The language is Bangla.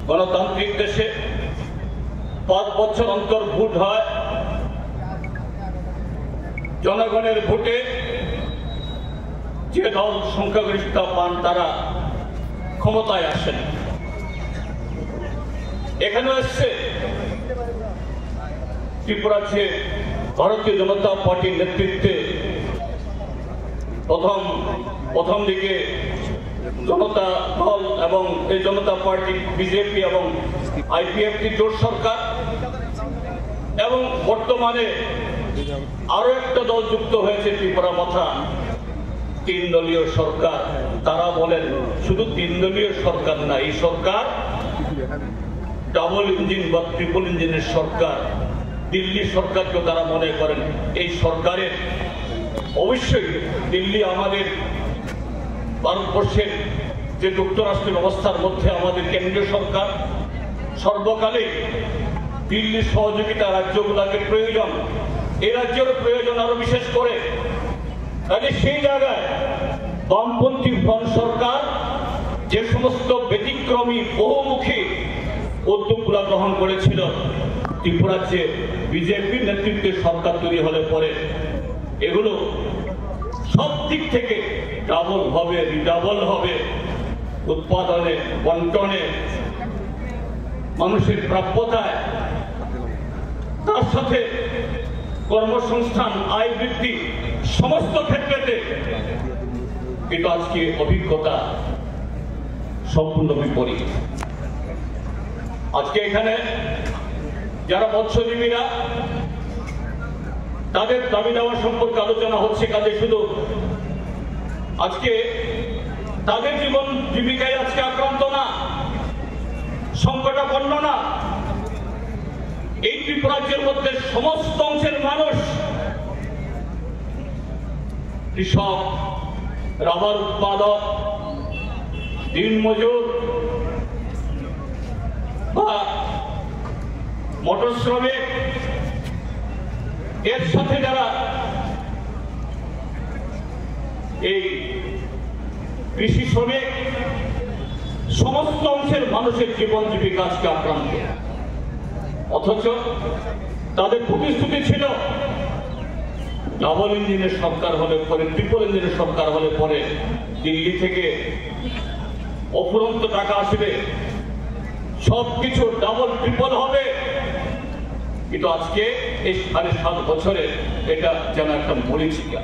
গণতান্ত্রিক দেশে 5 বছর অন্তর ভোট হয়। জনগণের ভোটে যে দল সংখ্যাগরিষ্ঠতা পান তারা ক্ষমতায় আসেন। এখানে এসছে ত্রিপুরাতে ভারতীয় জনতা পার্টির নেতৃত্বে প্রথম দিকে জনতা দল এবং এই জনতা পার্টি, বিজেপি এবং আইপিএফটি জোট সরকার, এবং বর্তমানে আরো একটা দল যুক্ত হয়েছে ত্রিপুরা মাথা 3 দলীয় সরকার। তারা বলেন শুধু 3 দলীয় সরকার না, এই সরকার ডাবল ইঞ্জিন বা ট্রিপল ইঞ্জিনের সরকার। দিল্লি সরকারকে তারা মনে করেন এই সরকারের, অবশ্যই দিল্লি আমাদের ভারতবর্ষের যে যুক্তরাষ্ট্র ব্যবস্থার মধ্যে আমাদের কেন্দ্রীয় সরকার, সর্বকালে দিল্লির সহযোগিতা রাজ্যগুলোকে প্রয়োজন, এই রাজ্যের প্রয়োজন আরো বিশেষ করে। কাজে সেই জায়গায় বামপন্থী ফ্রন্ট সরকার যে সমস্ত ব্যতিক্রমী বহুমুখী উদ্যোগগুলো গ্রহণ করেছিল, ত্রিপুরার যে বিজেপির নেতৃত্বে সরকার তৈরি হলে পরে এগুলো সব দিক থেকে ডাবল হবে, রিডাবল হবে, উৎপাদনে, বন্টনে, মানুষের প্রাপ্যতায়, তার সাথে কর্মসংস্থান, আয় বৃদ্ধি, সমস্ত ক্ষেত্রেতে কিন্তু আজকে অভিজ্ঞতা সম্পূর্ণ বিপরীত। আজকে এখানে যারা মৎস্যজীবীরা, তাদের দাবি দেওয়া সম্পর্কে আলোচনা হচ্ছে। কাজে শুধু আজকে তাদের জীবন জীবিকায় আজকে আক্রান্ত না, সংকটাপন্ন না, এই ত্রিপুরাজ্যের মধ্যে সমস্ত অংশের মানুষ, কৃষক, রাবার উৎপাদক, দিনমজুর বা মোটর শ্রমিক, এর সাথে যারা এই কৃষি শ্রমিক, সমস্ত অংশের মানুষের জীবন জীবিকা আজকে আক্রান্ত। অথচ তাদের প্রতিশ্রুতি ছিল ডাবল ইঞ্জিনের সরকার হলে পরে, ট্রিপল ইঞ্জিনের সরকার হলে পরে দিল্লি থেকে অফুরন্ত টাকা আসবে, সবকিছু ডাবল ট্রিপল হবে। কিন্তু আজকে এই 7.5 বছরে এটা যেন একটা মরিচিকা।